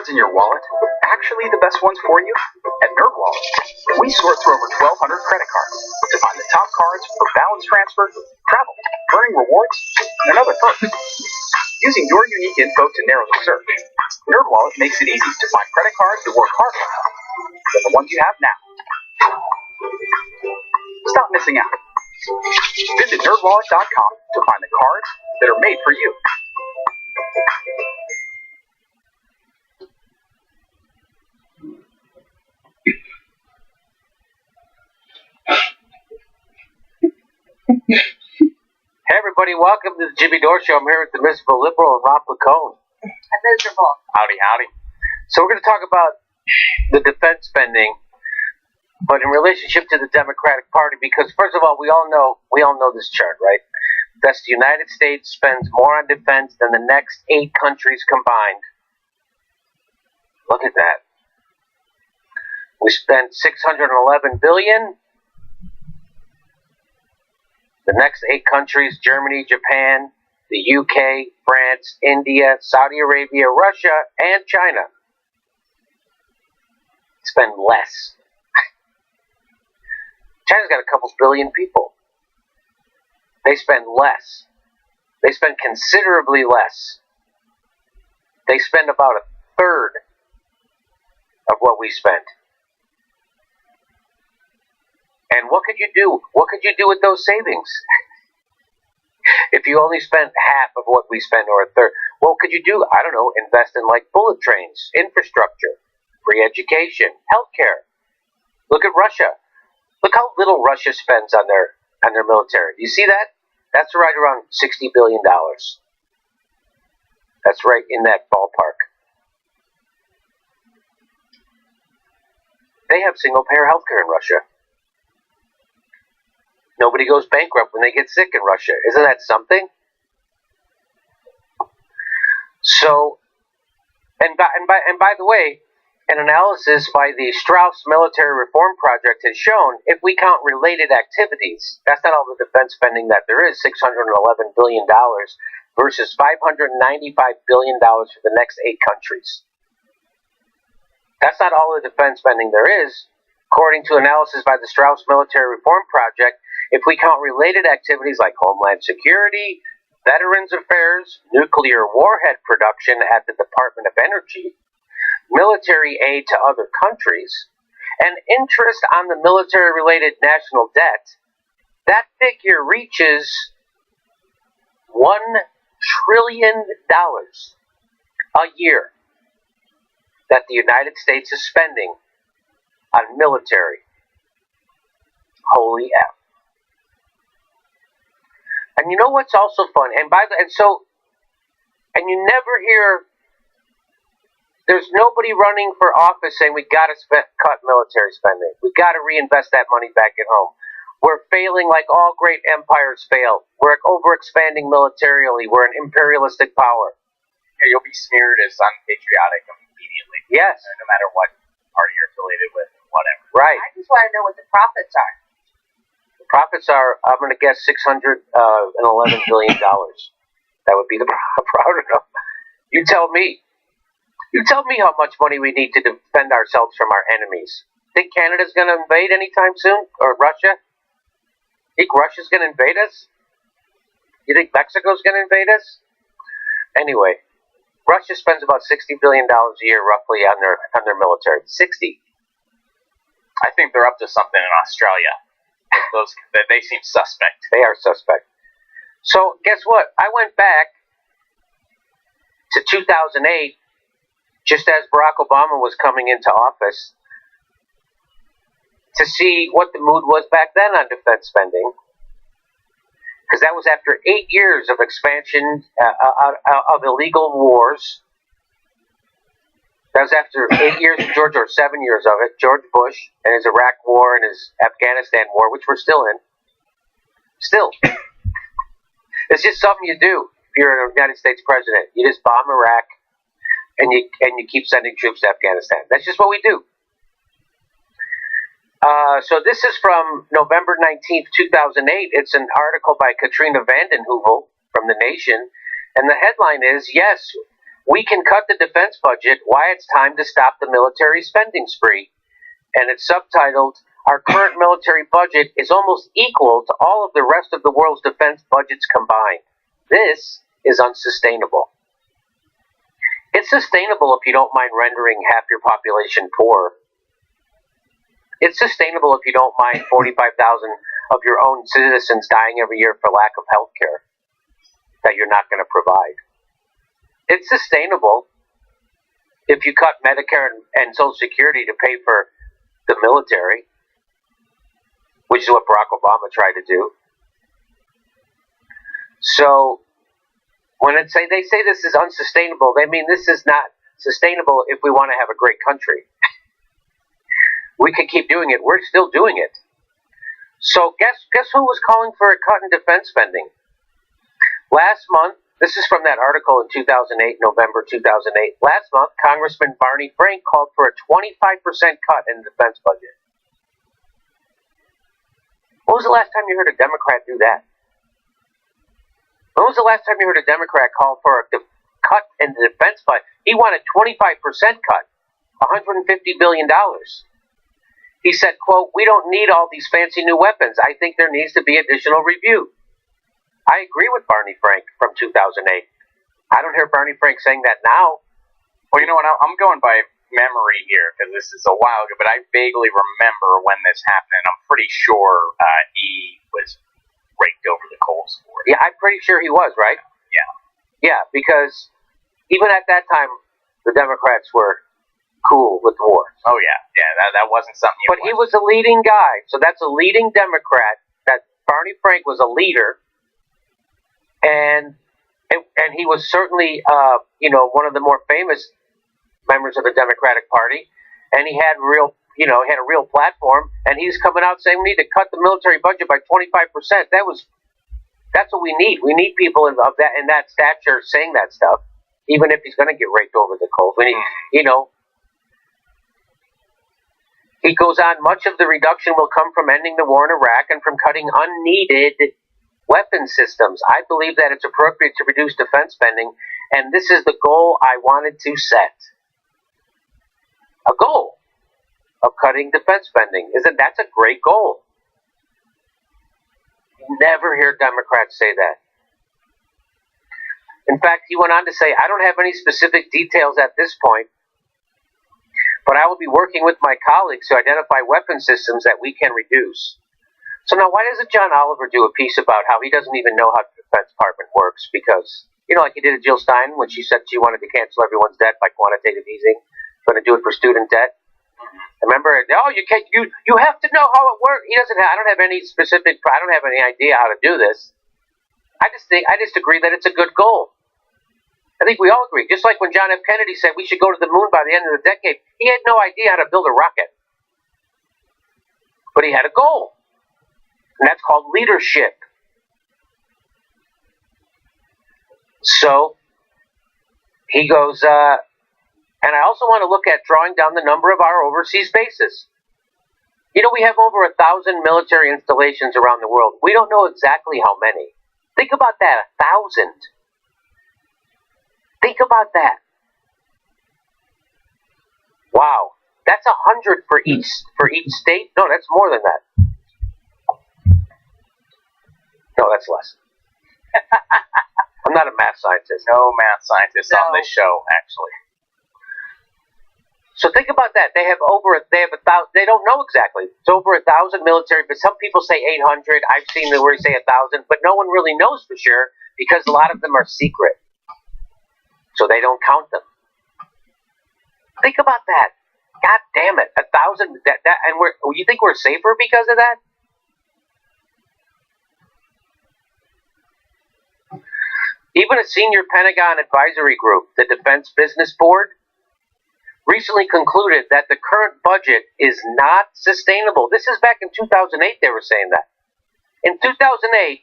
cards in your wallet actually the best ones for you? At NerdWallet, we sort through over 1,200 credit cards to find the top cards for balance transfer, travel, earning rewards, and other perks. Using your unique info to narrow the search, NerdWallet makes it easy to find credit cards that work harder than the ones you have now. Stop missing out. Visit nerdwallet.com to find the cards that are made for you. Hey everybody, welcome to the Jimmy Dore Show. I'm here with the miserable liberal and Rob Lacone. I'm miserable. Howdy, howdy. So we're going to talk about the defense spending, but in relationship to the Democratic Party, because first of all, we all know this chart, right? That's the United States spends more on defense than the next 8 countries combined. Look at that. We spent $611 billion. The next 8 countries, Germany, Japan, the UK, France, India, Saudi Arabia, Russia, and China, spend less. China's got a couple billion people. They spend less. They spend considerably less. They spend about a third of what we spend. And what could you do? What could you do with those savings? If you only spent half of what we spend or a third, what could you do? I don't know, invest in like bullet trains, infrastructure, free education, healthcare. Look at Russia. Look how little Russia spends on their military. Do you see that? That's right around $60 billion. That's right in that ballpark. They have single-payer healthcare in Russia. Nobody goes bankrupt when they get sick in Russia. Isn't that something? So, and by the way, an analysis by the Strauss Military Reform Project has shown if we count related activities, that's not all the defense spending that there is, $611 billion versus $595 billion for the next 8 countries. That's not all the defense spending there is. According to analysis by the Strauss Military Reform Project, if we count related activities like Homeland Security, Veterans Affairs, nuclear warhead production at the Department of Energy, military aid to other countries, and interest on the military-related national debt, that figure reaches $1 trillion a year that the United States is spending on military. Holy F. And you know what's also fun? And you never hear, there's nobody running for office saying we got to cut military spending. We got to reinvest that money back at home. We're failing like all great empires fail. We're overexpanding militarily. We're an imperialistic power. You'll be smeared as unpatriotic immediately. Yes. No matter what party you're affiliated with, whatever. Right. I just want to know what the profits are. The profits are, I'm going to guess, $611 billion. That would be the proud enough. You tell me. You tell me how much money we need to defend ourselves from our enemies. Think Canada's going to invade anytime soon? Or Russia? Think Russia's going to invade us? You think Mexico's going to invade us? Anyway, Russia spends about $60 billion a year roughly on their military. 60. I think they're up to something in Australia. They seem suspect. They are suspect. So guess what? I went back to 2008, just as Barack Obama was coming into office, to see what the mood was back then on defense spending. Because that was after 8 years of expansion of illegal wars. That was after 8 years of George, or 7 years of it, George Bush and his Iraq war and his Afghanistan war, which we're still in. Still. It's just something you do if you're a United States president. You just bomb Iraq and you keep sending troops to Afghanistan. That's just what we do. So this is from November 19th, 2008. It's an article by Katrina vanden Heuvel from The Nation. And the headline is, yes, we can cut the defense budget, why it's time to stop the military spending spree. And it's subtitled, Our Current Military Budget is Almost Equal to All of the Rest of the World's Defense Budgets Combined. This is unsustainable. It's sustainable if you don't mind rendering half your population poor. It's sustainable if you don't mind 45,000 of your own citizens dying every year for lack of health care that you're not going to provide. It's sustainable if you cut Medicare and Social Security to pay for the military, which is what Barack Obama tried to do. So when they say this is unsustainable, they mean this is not sustainable if we want to have a great country. We can keep doing it. We're still doing it. So guess who was calling for a cut in defense spending? Last month, this is from that article in 2008, November 2008. Last month, Congressman Barny Frank called for a 25% cut in the defense budget. When was the last time you heard a Democrat do that? When was the last time you heard a Democrat call for a cut in the defense budget? He wanted 25% cut, $150 billion. He said, quote, "We don't need all these fancy new weapons. I think there needs to be additional review." I agree with Barny Frank from 2008. I don't hear Barny Frank saying that now. Well, you know what? I'm going by memory here because this is a while ago, but I vaguely remember when this happened, and I'm pretty sure he was raked over the coals for it. Yeah, I'm pretty sure he was, right? Yeah. Yeah, because even at that time, the Democrats were cool with war. Oh, yeah. Yeah, that wasn't something you But he was a leading guy, so that's a leading Democrat. That Barny Frank was a leader, and he was certainly, one of the more famous members of the Democratic Party, and he had a real platform, and he's coming out saying we need to cut the military budget by 25%. That's what we need. We need people in that stature saying that stuff, even if he's going to get raked over the coals. We need, He goes on, much of the reduction will come from ending the war in Iraq and from cutting unneeded weapon systems. I believe that it's appropriate to reduce defense spending, and this is the goal I wanted to set. A goal of cutting defense spending. That's a great goal. You never hear Democrats say that. In fact, he went on to say, I don't have any specific details at this point, but I will be working with my colleagues to identify weapon systems that we can reduce. So now why doesn't John Oliver do a piece about how he doesn't even know how the Defense Department works? Because, like he did to Jill Stein when she said she wanted to cancel everyone's debt by quantitative easing, going to do it for student debt. Remember, you have to know how it works. I don't have any idea how to do this. I just agree that it's a good goal. I think we all agree. Just like when John F. Kennedy said we should go to the moon by the end of the decade, he had no idea how to build a rocket. But he had a goal. And that's called leadership. So, he goes, and I also want to look at drawing down the number of our overseas bases. We have over 1,000 military installations around the world. We don't know exactly how many. Think about that, 1,000. Think about that. Wow, that's 100 for each state. No, that's more than that. No, that's less. I'm not a math scientist. No math scientist on this show, actually. So think about that. They have 1,000. They don't know exactly. It's over 1,000 military, but some people say 800. I've seen where they say 1,000, but no one really knows for sure because a lot of them are secret. So they don't count them. Think about that. God damn it. 1,000. And you think we're safer because of that? Even a senior Pentagon advisory group, the Defense Business Board, recently concluded that the current budget is not sustainable. This is back in 2008 they were saying that. In 2008,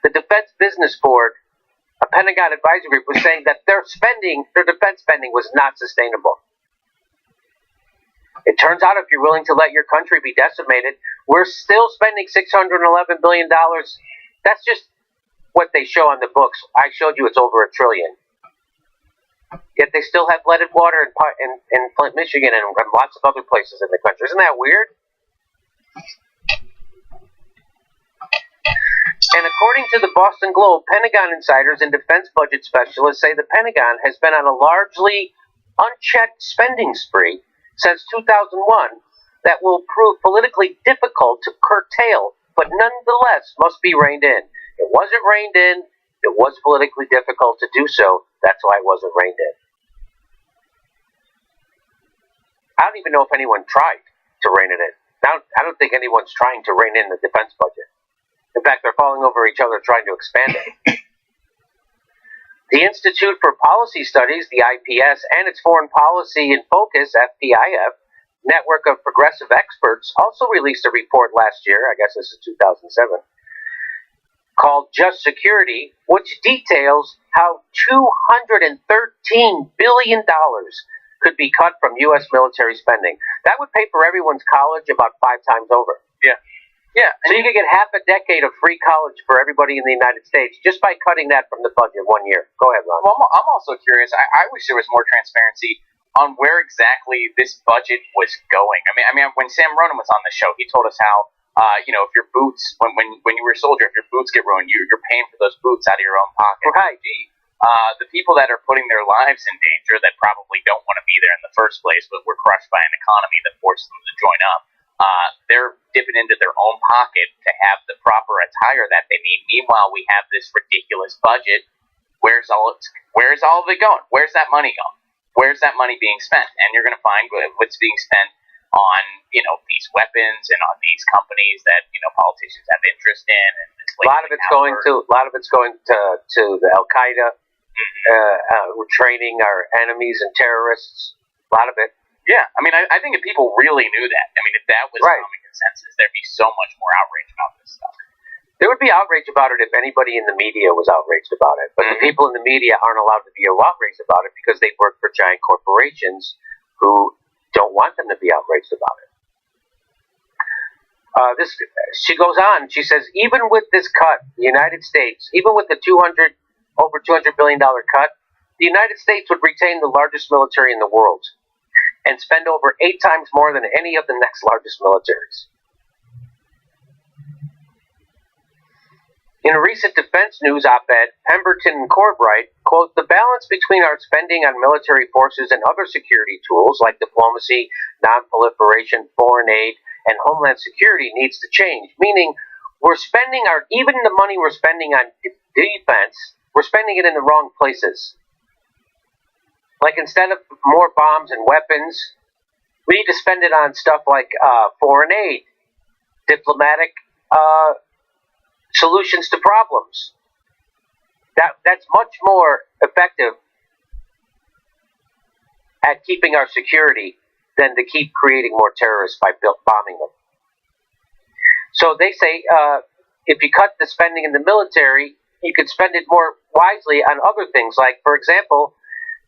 the Defense Business Board, a Pentagon advisory group, was saying that their defense spending was not sustainable. It turns out if you're willing to let your country be decimated, we're still spending $611 billion. That's just what they show on the books. I showed you it's over $1 trillion. Yet they still have leaded water in Flint, Michigan, and lots of other places in the country. Isn't that weird? And according to the Boston Globe, Pentagon insiders and defense budget specialists say the Pentagon has been on a largely unchecked spending spree since 2001 that will prove politically difficult to curtail, but nonetheless must be reined in. It wasn't reined in. It was politically difficult to do so. That's why it wasn't reined in. I don't even know if anyone tried to rein it in. I don't think anyone's trying to rein in the defense budget. In fact, they're falling over each other trying to expand it. The Institute for Policy Studies, the IPS, and its Foreign Policy in Focus, FPIF, network of progressive experts, also released a report last year, I guess this is 2007, called Just Security, which details how $213 billion could be cut from U.S. military spending. That would pay for everyone's college about 5 times over. Yeah. Yeah. So you could get half a decade of free college for everybody in the United States just by cutting that from the budget 1 year. Go ahead, Ron. Well, I'm also curious. I wish there was more transparency on where exactly this budget was going. I mean, when Sam Ronan was on the show, he told us how, if your boots, when you were a soldier, if your boots get ruined, you're paying for those boots out of your own pocket. Right. The people that are putting their lives in danger that probably don't want to be there in the first place, but were crushed by an economy that forced them to join up, they're dipping into their own pocket to have the proper attire that they need. Meanwhile, we have this ridiculous budget. Where's all of it going? Where's that money going? Where's that money being spent? And you're going to find what's being spent on, these weapons and on these companies that, politicians have interest in. And a lot of it's going to the Al Qaeda. We're training our enemies and terrorists. A lot of it. Yeah, I mean, I think if people really knew that, if that was common consensus, there'd be so much more outrage about this stuff. There would be outrage about it if anybody in the media was outraged about it. But the people in the media aren't allowed to be outraged about it because they work for giant corporations who don't want them to be outraged about it. She goes on. She says, even with this cut, the United States, even with the over $200 billion cut, the United States would retain the largest military in the world and spend over 8 times more than any of the next largest militaries. In a recent defense news op-ed, Pemberton and Corbett, quote, the balance between our spending on military forces and other security tools like diplomacy, non-proliferation, foreign aid, and homeland security needs to change, meaning we're spending even the money we're spending on defense, we're spending it in the wrong places. Like instead of more bombs and weapons, we need to spend it on stuff like foreign aid, diplomatic solutions to problems. That's much more effective at keeping our security than to keep creating more terrorists by bombing them. So they say if you cut the spending in the military, you could spend it more wisely on other things. Like, for example,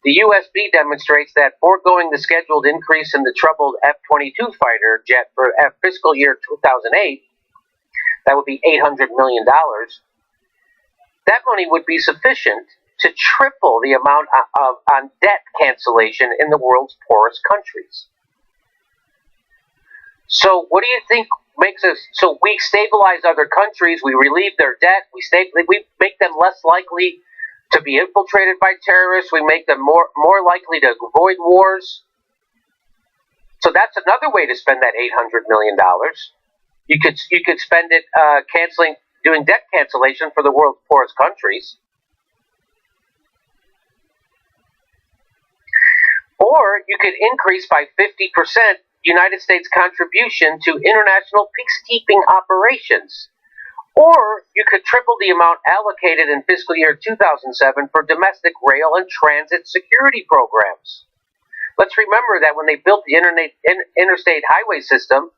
the USB demonstrates that foregoing the scheduled increase in the troubled F-22 fighter jet for fiscal year 2008, that would be $800 million. That money would be sufficient to triple the amount on debt cancellation in the world's poorest countries. So what do you think makes us, so we stabilize other countries, we relieve their debt, we make them less likely to be infiltrated by terrorists, we make them more likely to avoid wars. So that's another way to spend that $800 million. You could spend it doing debt cancellation for the world's poorest countries. Or you could increase by 50% United States contribution to international peacekeeping operations. Or you could triple the amount allocated in fiscal year 2007 for domestic rail and transit security programs. Let's remember that when they built the interstate highway system,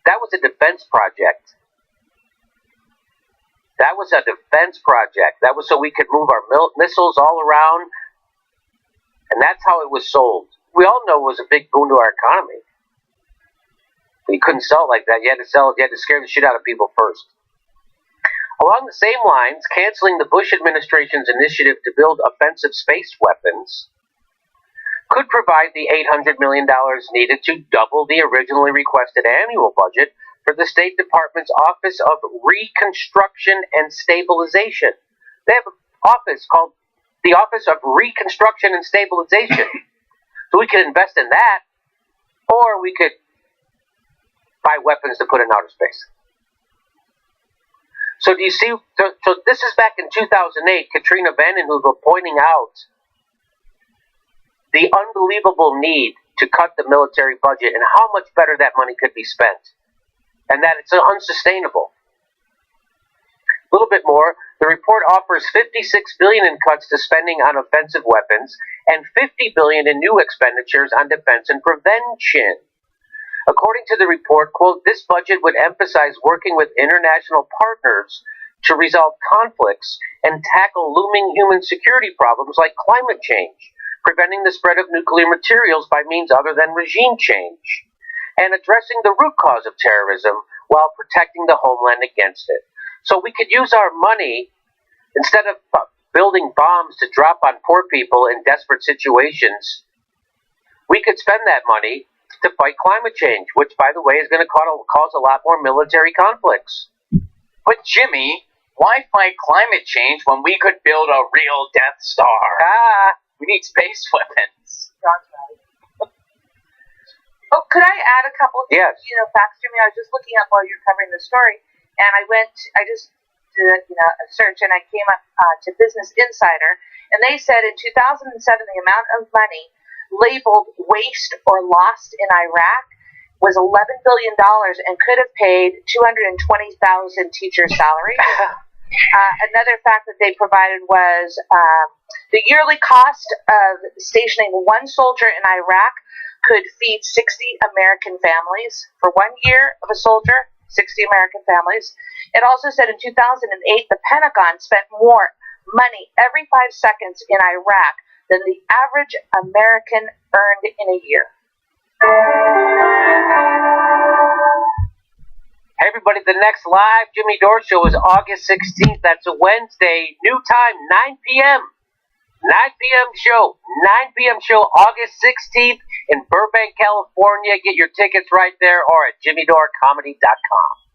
that was a defense project. That was a defense project. That was so we could move our missiles all around. And that's how it was sold. We all know it was a big boon to our economy. But you couldn't sell it like that. You had to sell it. You had to scare the shit out of people first. Along the same lines, canceling the Bush administration's initiative to build offensive space weapons could provide the $800 million needed to double the originally requested annual budget for the State Department's Office of Reconstruction and Stabilization. They have an office called the Office of Reconstruction and Stabilization. So we could invest in that, or we could buy weapons to put in outer space. So do you see, so this is back in 2008, Katrina Vanden Heuvel pointing out the unbelievable need to cut the military budget and how much better that money could be spent, and that it's unsustainable. A little bit more, the report offers $56 billion in cuts to spending on offensive weapons and $50 billion in new expenditures on defense and prevention. According to the report, quote, this budget would emphasize working with international partners to resolve conflicts and tackle looming human security problems like climate change, preventing the spread of nuclear materials by means other than regime change, and addressing the root cause of terrorism while protecting the homeland against it. So we could use our money, instead of building bombs to drop on poor people in desperate situations, we could spend that money to fight climate change, which, by the way, is going to cause a lot more military conflicts. But Jimmy, why fight climate change when we could build a real Death Star? We need space weapons. Oh, could I add a couple of Yes. facts to me? I was just looking up while you were covering the story, and I just did a search, and I came up to Business Insider, and they said in 2007 the amount of money labeled waste or lost in Iraq was $11 billion and could have paid 220,000 teachers' salaries. Another fact that they provided was the yearly cost of stationing one soldier in Iraq could feed 60 American families. For 1 year of a soldier, 60 American families. It also said in 2008 the Pentagon spent more money every 5 seconds in Iraq than the average American earned in a year. Hey everybody, the next live Jimmy Dore show is August 16th. That's a Wednesday, new time, 9 p.m. 9 p.m. show, 9 p.m. show, August 16th in Burbank, California. Get your tickets right there or at jimmydorcomedy.com.